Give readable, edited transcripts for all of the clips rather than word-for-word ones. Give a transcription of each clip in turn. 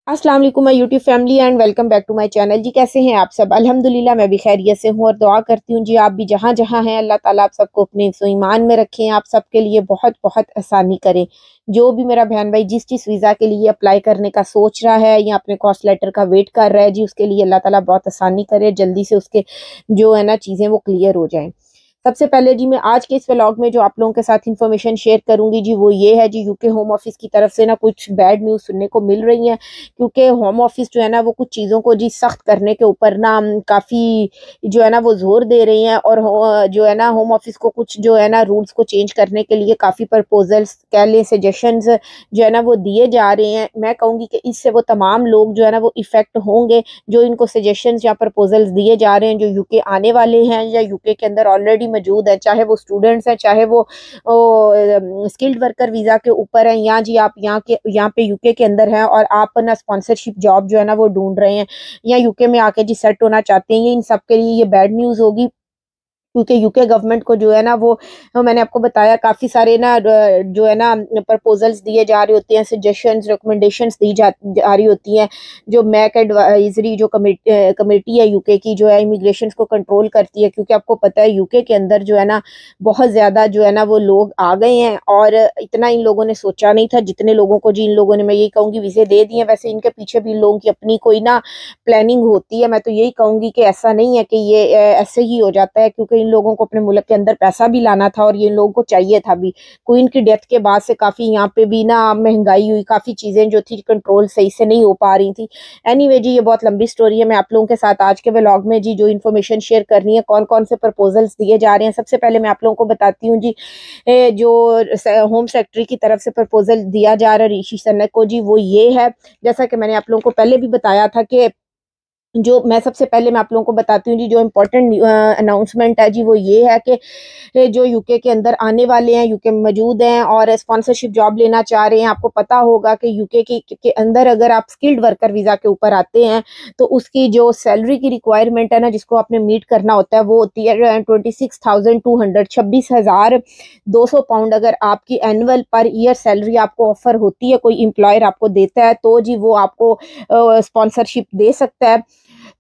अस्सलाम वालेकुम my YouTube family and welcome back to my channel. जी कैसे हैं आप सब? अल्हम्दुलिल्लाह मैं भी खैरियत से हूँ और दुआ करती हूँ जी आप भी जहाँ जहाँ हैं अल्लाह ताला आप सबको अपने ईमान में रखें, आप सबके लिए बहुत बहुत आसानी करें। जो भी मेरा बहन भाई जिस वीज़ा के लिए अप्लाई करने का सोच रहा है या अपने कॉस्ट लेटर का वेट कर रहा है जी, उसके लिए अल्लाह ताला बहुत आसानी करे, जल्दी से उसके जो है ना चीज़ें वो क्लियर हो जाएँ। सबसे पहले जी मैं आज के इस व्लॉग में जो आप लोगों के साथ इन्फॉर्मेशन शेयर करूंगी जी वो ये है जी, यूके होम ऑफिस की तरफ से ना कुछ बैड न्यूज़ सुनने को मिल रही है। क्योंकि होम ऑफिस जो है ना वो कुछ चीज़ों को जी सख्त करने के ऊपर ना काफ़ी जो है ना वो जोर दे रही हैं और जो है ना होम ऑफिस को कुछ जो है ना रूल्स को चेंज करने के लिए काफ़ी प्रपोजल्स कह लें सजेशंस जो है ना वो दिए जा रहे हैं। मैं कहूँगी कि इससे वो तमाम लोग जो है ना वो इफेक्ट होंगे जो इनको सजेशंस या प्रपोजल्स दिए जा रहे हैं, जो यूके आने वाले हैं या यूके के अंदर ऑलरेडी मौजूद है, चाहे वो स्टूडेंट्स हैं, चाहे वो स्किल्ड वर्कर वीज़ा के ऊपर हैं, या जी आप यहाँ पे यूके के अंदर हैं और आप ना स्पॉन्सरशिप जॉब जो है ना वो ढूंढ रहे हैं या यूके में आके जी सेट होना चाहते हैं, ये इन सब के लिए ये बैड न्यूज़ होगी। क्योंकि यूके गवर्नमेंट को जो है ना वो मैंने आपको बताया काफ़ी सारे ना जो है ना प्रपोजल्स दिए जा रहे होते हैं, सजेशंस रिकमेंडेशंस दी जा रही होती हैं। जो मैक एडवाइजरी जो कमेटी है यूके की जो है इमिग्रेशन को कंट्रोल करती है, क्योंकि आपको पता है यूके के अंदर जो है ना बहुत ज़्यादा जो है ना वो लोग आ गए हैं और इतना इन लोगों ने सोचा नहीं था जितने लोगों को जी इन लोगों ने मैं यही कहूँगी वीज़े दे दिए। वैसे इनके पीछे भी इन लोगों की अपनी कोई ना प्लानिंग होती है। मैं तो यही कहूँगी कि ऐसा नहीं है कि ये ऐसे ही हो जाता है, क्योंकि इन लोगों को अपने मुल्क के अंदर पैसा भी लाना था और ये इन लोगों को चाहिए था भी। क्वीन की डेथ के बाद से काफ़ी यहाँ पे भी ना महंगाई हुई, काफ़ी चीज़ें जो थी कंट्रोल सही से नहीं हो पा रही थी। एनीवे जी ये बहुत लंबी स्टोरी है। मैं आप लोगों के साथ आज के व्लॉग में जी जो इन्फॉर्मेशन शेयर करनी है, कौन कौन से प्रपोजल्स दिए जा रहे हैं, सबसे पहले मैं आप लोगों को बताती हूँ जी जो होम सेक्रेटरी की तरफ से प्रपोजल दिया जा रहा है ऋषि सनक को जी, वो ये है। जैसा कि मैंने आप लोगों को पहले भी बताया था कि जो मैं सबसे पहले मैं आप लोगों को बताती हूँ जी जो इम्पोर्टेंट अनाउंसमेंट है जी वो ये है कि जो यूके के अंदर आने वाले हैं, यूके में मौजूद हैं और स्पॉन्सरशिप जॉब लेना चाह रहे हैं। आपको पता होगा कि यूके के अंदर अगर आप स्किल्ड वर्कर वीज़ा के ऊपर आते हैं तो उसकी जो सैलरी की रिक्वायरमेंट है ना जिसको आपने मीट करना होता है वो होती है 26,200 £26,200। अगर आपकी एनुअल पर ईयर सैलरी आपको ऑफर होती है, कोई एम्प्लॉयर आपको देता है तो जी वो आपको स्पॉन्सरशिप दे सकता है।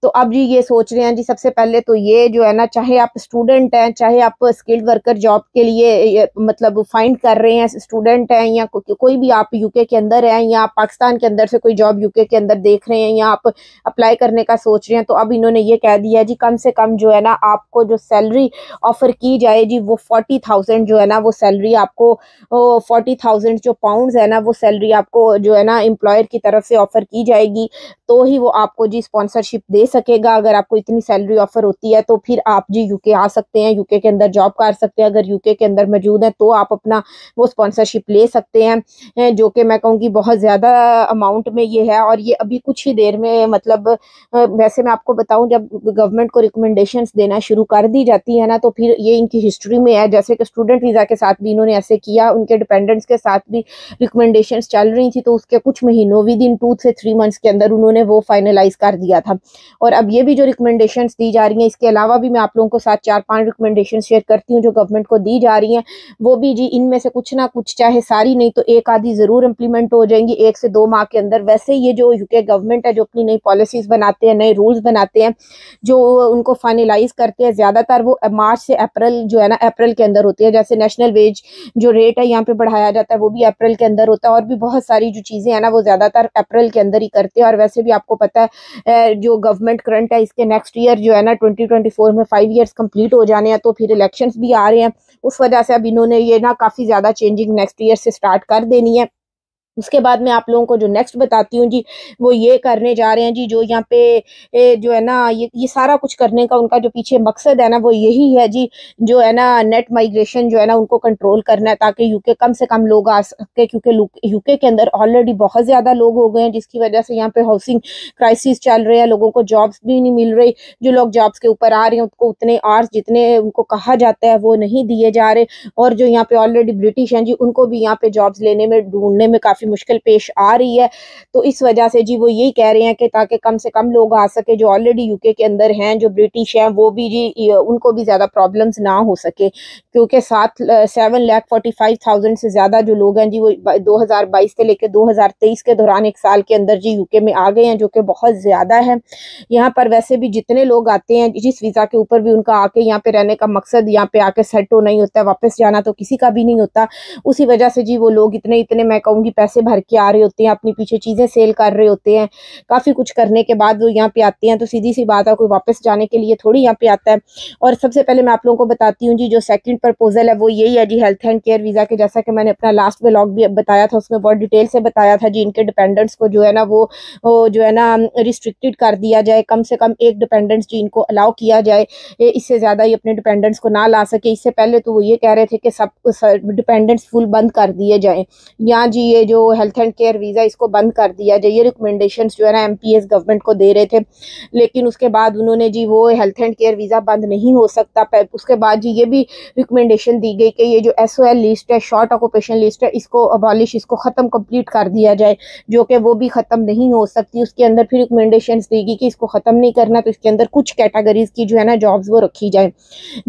तो अब जी ये सोच रहे हैं जी सबसे पहले तो ये जो है ना, चाहे आप स्टूडेंट हैं, चाहे आप स्किल्ड वर्कर जॉब के लिए मतलब फाइंड कर रहे हैं, स्टूडेंट हैं या कोई भी आप यूके के अंदर हैं या आप पाकिस्तान के अंदर से कोई जॉब यूके के अंदर देख रहे हैं या आप अप्लाई करने का सोच रहे हैं, तो अब इन्होंने ये कह दिया है जी कम से कम जो है ना आपको जो सैलरी ऑफर की जाए जी वो 40,000 जो है ना वो सैलरी आपको 40,000 जो पाउंड है ना वो सैलरी आपको जो है ना एम्प्लॉयर की तरफ से ऑफर की जाएगी। तो ही वो आपको जी स्पॉन्सरशिप दे सकेगा। अगर आपको इतनी सैलरी ऑफर होती है तो फिर आप जी यूके आ सकते हैं, यूके के अंदर जॉब कर सकते हैं। अगर यूके के अंदर मौजूद है तो आप अपना वो स्पॉन्सरशिप ले सकते हैं, जो कि मैं कहूँगी बहुत ज़्यादा अमाउंट में ये है। और ये अभी कुछ ही देर में मतलब वैसे मैं आपको बताऊं जब गवर्नमेंट को रिकमेंडेशंस देना शुरू कर दी जाती है ना तो फिर ये इनकी हिस्ट्री में है। जैसे कि स्टूडेंट वीज़ा के साथ भी इन्होंने ऐसे किया, उनके डिपेंडेंट्स के साथ भी रिकमेंडेशंस चल रही थी तो उसके कुछ महीनों विद इन 2 से 3 मंथ्स के अंदर उन्होंने वो फाइनलाइज कर दिया था। और अब ये भी जो रिकमेंडेशंस दी जा रही हैं, इसके अलावा भी मैं आप लोगों को साथ 4-5 रिकमेंडेशन शेयर करती हूँ जो गवर्नमेंट को दी जा रही हैं। वो भी जी इनमें से कुछ ना कुछ, चाहे सारी नहीं तो एक आधी जरूर इम्प्लीमेंट हो जाएंगी 1 से 2 माह के अंदर। वैसे ये जो यूके गवर्नमेंट है जो अपनी नई पॉलिसीज बनाते हैं, नए रूल्स बनाते हैं, जो उनको फाइनलाइज करते हैं, ज्यादातर वो मार्च से अप्रैल जो है ना अप्रैल के अंदर होती है। जैसे नेशनल वेज जो रेट है यहाँ पे बढ़ाया जाता है वो भी अप्रैल के अंदर होता है। और भी बहुत सारी जो चीजें हैं ना वो ज्यादातर अप्रैल के अंदर ही करते हैं। और वैसे भी आपको पता है जो गवर्नमेंट करंट है इसके नेक्स्ट ईयर जो है ना 2024 में 5 ईयर्स कंप्लीट हो जाने हैं, तो फिर इलेक्शंस भी आ रहे हैं। उस वजह से अब इन्होंने ये ना काफी ज्यादा चेंजिंग नेक्स्ट ईयर से स्टार्ट कर देनी है। उसके बाद मैं आप लोगों को जो नेक्स्ट बताती हूँ जी वो ये करने जा रहे हैं जी, जो यहाँ पे जो है ना ये सारा कुछ करने का उनका जो पीछे मकसद है ना वो यही है जी, जो है ना नेट माइग्रेशन जो है ना उनको कंट्रोल करना है ताकि यूके कम से कम लोग आ सके। क्योंकि यूके के अंदर ऑलरेडी बहुत ज़्यादा लोग हो गए हैं जिसकी वजह से यहाँ पे हाउसिंग क्राइसिस चल रहे हैं, लोगों को जॉब्स भी नहीं मिल रही। जो लोग जॉब्स के ऊपर आ रहे हैं उनको उतने आवर्स जितने उनको कहा जाता है वो नहीं दिए जा रहे। और जो यहाँ पे ऑलरेडी ब्रिटिश हैं जी उनको भी यहाँ पे जॉब्स लेने में ढूंढने में काफ़ी काफ़ी मुश्किल पेश आ रही है। तो इस वजह से जी वो यही कह रहे हैं कि ताकि कम से कम लोग आ सके जो ऑलरेडी यूके के अंदर हैं, जो ब्रिटिश हैं, वो भी जी उनको भी ज़्यादा प्रॉब्लम्स ना हो सके, क्योंकि 7,45,000 से ज़्यादा जो लोग हैं जी वो 2022 से लेकर 2023 के दौरान एक साल के अंदर जी यूके में आ गए हैं, जो कि बहुत ज़्यादा है। यहाँ पर वैसे भी जितने लोग आते हैं जिस वीज़ा के ऊपर भी उनका आके यहाँ पे रहने का मकसद यहाँ पे आके सेट होना ही होता है, वापस जाना तो किसी का भी नहीं होता। उसी वजह से जी वो लोग इतने मैं कहूँगी पैसे भर के आ रहे होते हैं, अपनी पीछे चीज़ें सेल कर रहे होते हैं, काफ़ी कुछ करने के बाद वो यहाँ पे आते हैं। तो सीधी सी बात है, कोई वापस जाने के लिए थोड़ी यहाँ पे आता है। और सबसे पहले मैं आप लोगों को बताती हूँ जी, जो सेकंड प्रपोजल है वो यही है जी, हेल्थ एंड केयर वीज़ा के। जैसा कि मैंने अपना लास्ट व्लॉग भी बताया था, उसमें बहुत डिटेल से बताया था जी, इनके डिपेंडेंट्स को जो है ना वो जो है ना रिस्ट्रिक्टेड कर दिया जाए, कम से कम एक डिपेंडेंट्स जी इनको अलाउ किया जाए, इससे ज़्यादा ये अपने डिपेंडेंट्स को ना ला सके। इससे पहले तो वो ये कह रहे थे कि सब डिपेंडेंट्स फुल बंद कर दिए जाए, या जी ये जो हेल्थ एंड केयर वीज़ा इसको बंद कर दिया जाए। ये रिकमेंडेशंस जो है ना एमपीएस गवर्नमेंट को दे रहे थे, लेकिन उसके बाद उन्होंने जी वो हेल्थ एंड केयर वीज़ा बंद नहीं हो सकता। उसके बाद जी ये भी रिकमेंडेशन दी गई कि ये जो एसओएल लिस्ट है, शॉर्ट ऑक्यूपेशन लिस्ट है, इसको अबॉलिश, इसको ख़त्म कंप्लीट कर दिया जाए, जो कि वो भी ख़त्म नहीं हो सकती। उसके अंदर फिर रिकमेंडेशंस दी गई कि इसको ख़त्म नहीं करना, तो इसके अंदर कुछ कैटेगरीज की जो है ना जॉब्स वो रखी जाए।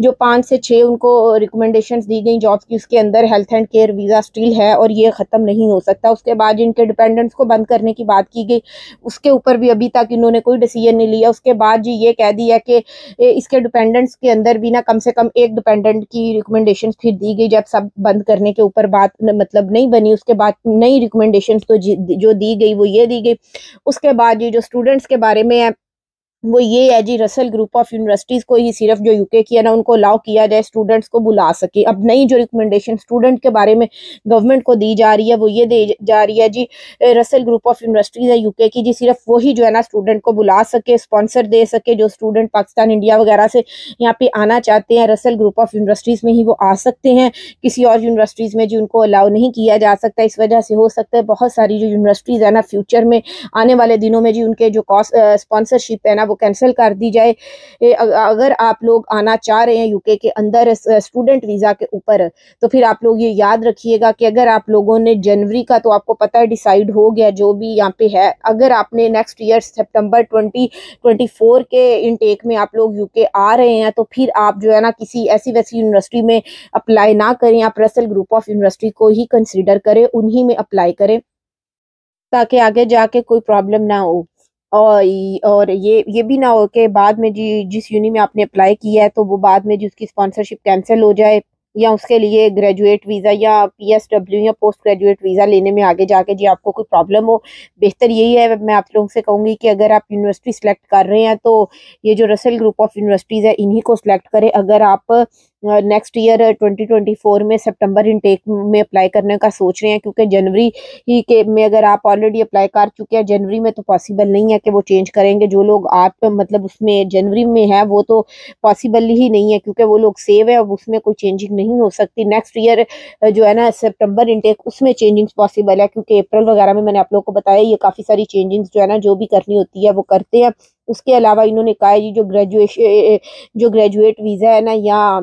जो 5 से 6 उनको रिकमेंडेशंस दी गई जॉब्स की, उसके अंदर health and care visa still है और ये ख़त्म नहीं हो सकता। उसके बाद इनके डिपेंडेंट्स को बंद करने की बात की गई, उसके ऊपर भी अभी तक इन्होंने कोई डिसीजन नहीं लिया। उसके बाद जी ये कह दिया कि इसके डिपेंडेंट्स के अंदर भी ना कम से कम एक डिपेंडेंट की रिकमेंडेशन फिर दी गई। जब सब बंद करने के ऊपर बात मतलब नहीं बनी, उसके बाद नई रिकमेंडेशन तो जो दी गई वो ये दी गई। उसके बाद ये जो स्टूडेंट्स के बारे में है वो ये है जी, रसल ग्रुप ऑफ यूनिवर्सिटीज़ को ही सिर्फ जो यूके की है ना उनको अलाउ किया जाए, स्टूडेंट्स को बुला सके। अब नई जो रिकमेंडेशन स्टूडेंट के बारे में गवर्नमेंट को दी जा रही है वो ये दी जा रही है जी, रसल ग्रुप ऑफ यूनिवर्सिटीज़ है यूके की जी, सिर्फ वही जो है ना स्टूडेंट को बुला सके, स्पॉन्सर दे सके। जो स्टूडेंट पाकिस्तान, इंडिया वगैरह से यहाँ पे आना चाहते हैं, रसल ग्रुप ऑफ यूनिवर्सिटीज़ में ही वो आ सकते हैं, किसी और यूनिवर्सिटीज़ में जी उनको अलाउ नहीं किया जा सकता। इस वजह से हो सकता है बहुत सारी जो यूनिवर्सिटीज़ है ना फ्यूचर में आने वाले दिनों में जी उनके जो कॉस्ट स्पॉन्सरशिप है ना वो कैंसिल कर दी जाए। अगर आप लोग आना चाह रहे हैं यूके के अंदर स्टूडेंट वीज़ा के ऊपर, तो फिर आप लोग ये याद रखिएगा कि अगर आप लोगों ने जनवरी का, तो आपको पता है डिसाइड हो गया जो भी यहाँ पे है, अगर आपने नेक्स्ट ईयर सितंबर 2024 के इनटेक में आप लोग यूके आ रहे हैं, तो फिर आप जो है ना किसी ऐसी वैसी यूनिवर्सिटी में अप्लाई ना करें, आप रसल ग्रुप ऑफ यूनिवर्सिटी को ही कंसिडर करें, उन्हीं में अप्लाई करें, ताकि आगे जाके कोई प्रॉब्लम ना हो। और ये भी ना हो कि बाद में जी जिस यूनि में आपने अप्लाई किया है तो वो बाद में जी उसकी स्पॉन्सरशिप कैंसिल हो जाए, या उसके लिए ग्रेजुएट वीज़ा या पीएसडब्ल्यू या पोस्ट ग्रेजुएट वीज़ा लेने में आगे जाके जी आपको कोई प्रॉब्लम हो। बेहतर यही है, मैं आप लोगों से कहूँगी कि अगर आप यूनिवर्सिटी सेलेक्ट कर रहे हैं तो ये जो रसल ग्रुप ऑफ यूनिवर्सिटीज़ है इन्हीं को सिलेक्ट करें। अगर आप नेक्स्ट ईयर 2024 में सितंबर इनटेक में अप्लाई करने का सोच रहे हैं, क्योंकि जनवरी ही के में अगर आप ऑलरेडी अप्लाई कर चुके हैं, जनवरी में तो पॉसिबल नहीं है कि वो चेंज करेंगे। जो लोग आप मतलब उसमें जनवरी में है वो तो पॉसिबल ही नहीं है, क्योंकि वो लोग सेव है, अब उसमें कोई चेंजिंग नहीं हो सकती। नेक्स्ट ईयर जो है ना सितंबर इनटेक, उसमें चेंजिंग्स पॉसिबल है, क्योंकि अप्रैल वगैरह में मैंने आप लोगों को बताया ये काफ़ी सारी चेंजिंग्स जो है ना जो भी करनी होती है वो करते हैं। उसके अलावा इन्होंने कहा है जी जो ग्रेजुएट वीज़ा है ना या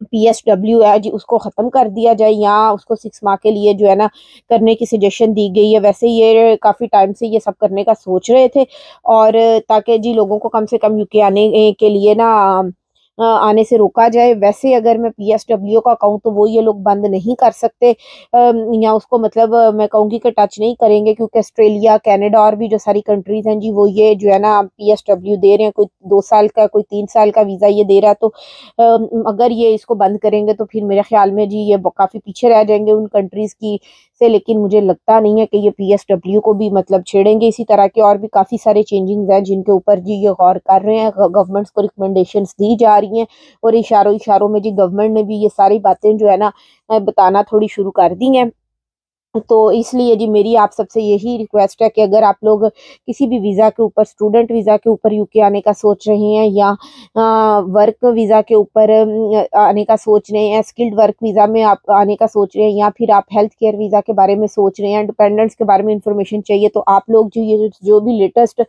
पीएसडब्ल्यू है जी उसको ख़त्म कर दिया जाए, या उसको 6 माह के लिए जो है ना करने की सजेशन दी गई है। वैसे ये काफ़ी टाइम से ये सब करने का सोच रहे थे, और ताकि जी लोगों को कम से कम यूके आने के लिए ना आने से रोका जाए। वैसे अगर मैं पीएसडब्ल्यू का कहूँ तो वो ये लोग बंद नहीं कर सकते, या उसको मतलब मैं कहूँगी कि टच नहीं करेंगे, क्योंकि ऑस्ट्रेलिया, कनाडा और भी जो सारी कंट्रीज़ हैं जी वो ये जो है ना पीएसडब्ल्यू दे रहे हैं, कोई 2 साल का, कोई 3 साल का वीज़ा ये दे रहा है। तो अगर ये इसको बंद करेंगे तो फिर मेरे ख्याल में जी ये काफ़ी पीछे रह जाएंगे उन कंट्रीज़ की से। लेकिन मुझे लगता नहीं है कि ये पीएसडब्ल्यू को भी मतलब छेड़ेंगे। इसी तरह के और भी काफ़ी सारे चेंजिंग्स हैं जिनके ऊपर जी ये गौर कर रहे हैं, गवर्नमेंट्स को रिकमेंडेशंस दी जा रही हैं, और इशारों इशारों में जी गवर्नमेंट ने भी ये सारी बातें जो है ना बताना थोड़ी शुरू कर दी हैं। तो इसलिए जी मेरी आप सबसे यही रिक्वेस्ट है कि अगर आप लोग किसी भी वीज़ा के ऊपर, स्टूडेंट वीज़ा के ऊपर यूके आने का सोच रहे हैं, या वर्क वीज़ा के ऊपर आने का सोच रहे हैं, स्किल्ड वर्क वीज़ा में आप आने का सोच रहे हैं, या फिर आप हेल्थ केयर वीज़ा के बारे में सोच रहे हैं, डिपेंडेंट्स के बारे में इंफॉर्मेशन चाहिए, तो आप लोग जो भी लेटेस्ट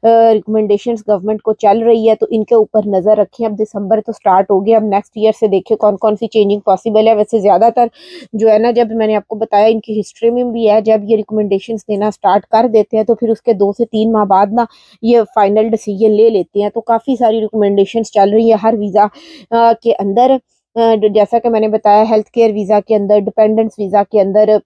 रिकमेंडेशंस गवर्नमेंट को चल रही है तो इनके ऊपर नज़र रखें। अब दिसंबर तो स्टार्ट हो गया, अब नेक्स्ट ईयर से देखिए कौन कौन सी चेंजिंग पॉसिबल है। वैसे ज़्यादातर जो है ना, जब मैंने आपको बताया इनकी स्ट्रीमिंग भी है, जब ये रिकमेंडेशंस देना स्टार्ट कर देते हैं तो फिर उसके 2 से 3 माह बाद ना ये फाइनल डिसीजन ले लेते हैं। तो काफ़ी सारी रिकमेंडेशंस चल रही है हर वीज़ा के अंदर। जैसा कि मैंने बताया, हेल्थ केयर वीज़ा के अंदर, डिपेंडेंस वीज़ा के अंदर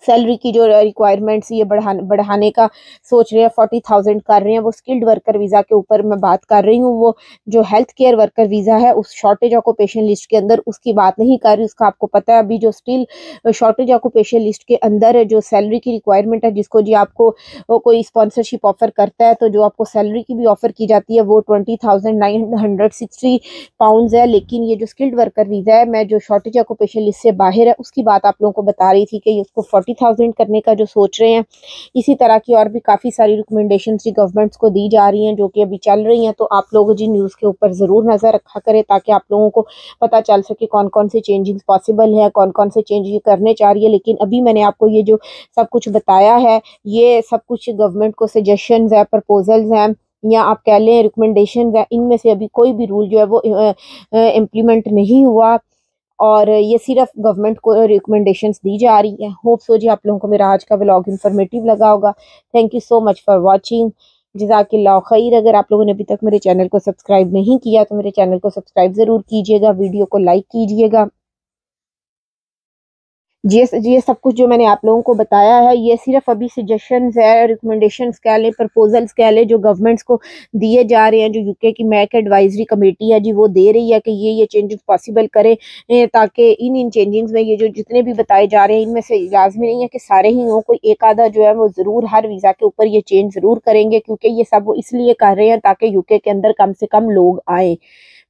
सैलरी की जो रिक्वायरमेंट्स ये बढ़ाने का सोच रहे हैं, 40,000 कर रहे हैं। वो स्किल्ड वर्कर वीज़ा के ऊपर मैं बात कर रही हूँ। वो जो हेल्थ केयर वर्कर वीज़ा है उस शॉर्टेज ऑक्यूपेशन लिस्ट के अंदर उसकी बात नहीं कर रही। उसका आपको पता है अभी जो स्टिल शॉर्टेज ऑक्यूपेशन लिस्ट के अंदर जो सैलरी की रिक्वायरमेंट है, जिसको जी आपको कोई स्पॉन्सरशिप ऑफर करता है तो जो आपको सैलरी की भी ऑफर की जाती है वो 20,960 पाउंड्स है। लेकिन ये जो स्किल्ड वर्कर वीज़ा है, मैं जो शॉर्टेज ऑक्यूपेशन लिस्ट से बाहर है उसकी बात आप लोगों को बता रही थी कि उसको 40,000 करने का जो सोच रहे हैं। इसी तरह की और भी काफ़ी सारी रिकमेंडेशंस जी गवर्नमेंट्स को दी जा रही हैं जो कि अभी चल रही हैं। तो आप लोग जी न्यूज़ के ऊपर ज़रूर नज़र रखा करें ताकि आप लोगों को पता चल सके कौन कौन से चेंजेस पॉसिबल है, कौन कौन से चेंज ये करने चाह रही है। लेकिन अभी मैंने आपको ये जो सब कुछ बताया है, ये सब कुछ गवर्नमेंट को सजेशंस है, प्रपोजल्स हैं, या आप कह लें रिकमेंडेशंस है। इनमें से अभी कोई भी रूल जो है वो इम्प्लीमेंट नहीं हुआ और ये सिर्फ गवर्नमेंट को रिकमेंडेशंस दी जा रही है। होप सो जी आप लोगों को मेरा आज का व्लॉग इन्फॉर्मेटिव लगा होगा। Thank you so much for watching. जज़ाकिल्लाह खैर। अगर आप लोगों ने अभी तक मेरे चैनल को सब्सक्राइब नहीं किया तो मेरे चैनल को सब्सक्राइब ज़रूर कीजिएगा, वीडियो को लाइक कीजिएगा। ये सब कुछ जो मैंने आप लोगों को बताया है ये सिर्फ अभी सजेशंस है, रिकमेंडेशंस कह लें, प्रपोजल्स कह लें, जो गवर्नमेंट्स को दिए जा रहे हैं। जो यूके की मैक एडवाइजरी कमेटी है जी वो दे रही है कि ये चेंजेस पॉसिबल करें ताकि इन चेंजिंग्स में ये जो जितने भी बताए जा रहे हैं इनमें से लाजमी नहीं है कि सारे ही हों, कोई एक आधा जो है वो ज़रूर हर वीज़ा के ऊपर ये चेंज ज़रूर करेंगे, क्योंकि ये सब वो इसलिए कर रहे हैं ताकि यूके के अंदर कम से कम लोग आएँ।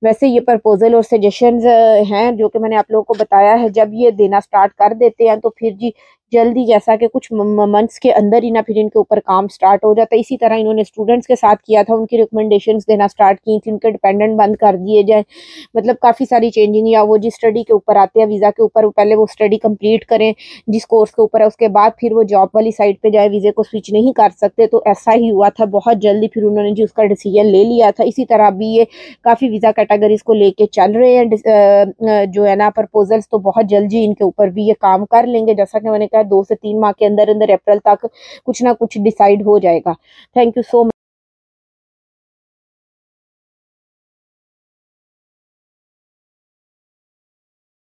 वैसे ये प्रपोजल और सजेशंस हैं जो कि मैंने आप लोगों को बताया है। जब ये देना स्टार्ट कर देते हैं तो फिर जी जल्दी, जैसा कि कुछ मंथ्स के अंदर ही ना फिर इनके ऊपर काम स्टार्ट हो जाता है। इसी तरह इन्होंने स्टूडेंट्स के साथ किया था, उनकी रिकमेंडेशंस देना स्टार्ट की थी, उनके डिपेंडेंट बंद कर दिए जाए। मतलब काफ़ी सारी चेंजिंग, या वो जी स्टडी के ऊपर आते हैं वीज़ा के ऊपर, पहले वो स्टडी कंप्लीट करें जिस कोर्स के ऊपर है, उसके बाद फिर वो जॉब वाली साइड पे जाए, वीज़े को स्विच नहीं कर सकते। तो ऐसा ही हुआ था, बहुत जल्दी फिर उन्होंने जी उसका डिसीजन ले लिया था। इसी तरह अभी ये काफ़ी वीज़ा कैटेगरीज को लेके चल रहे हैं जो है ना प्रपोजल्स। तो बहुत जल्दी इनके ऊपर भी ये काम कर लेंगे। जैसा कि मैंने कहा 2 से 3 माह के अंदर अंदर अप्रैल तक कुछ ना कुछ डिसाइड हो जाएगा। Thank you so much.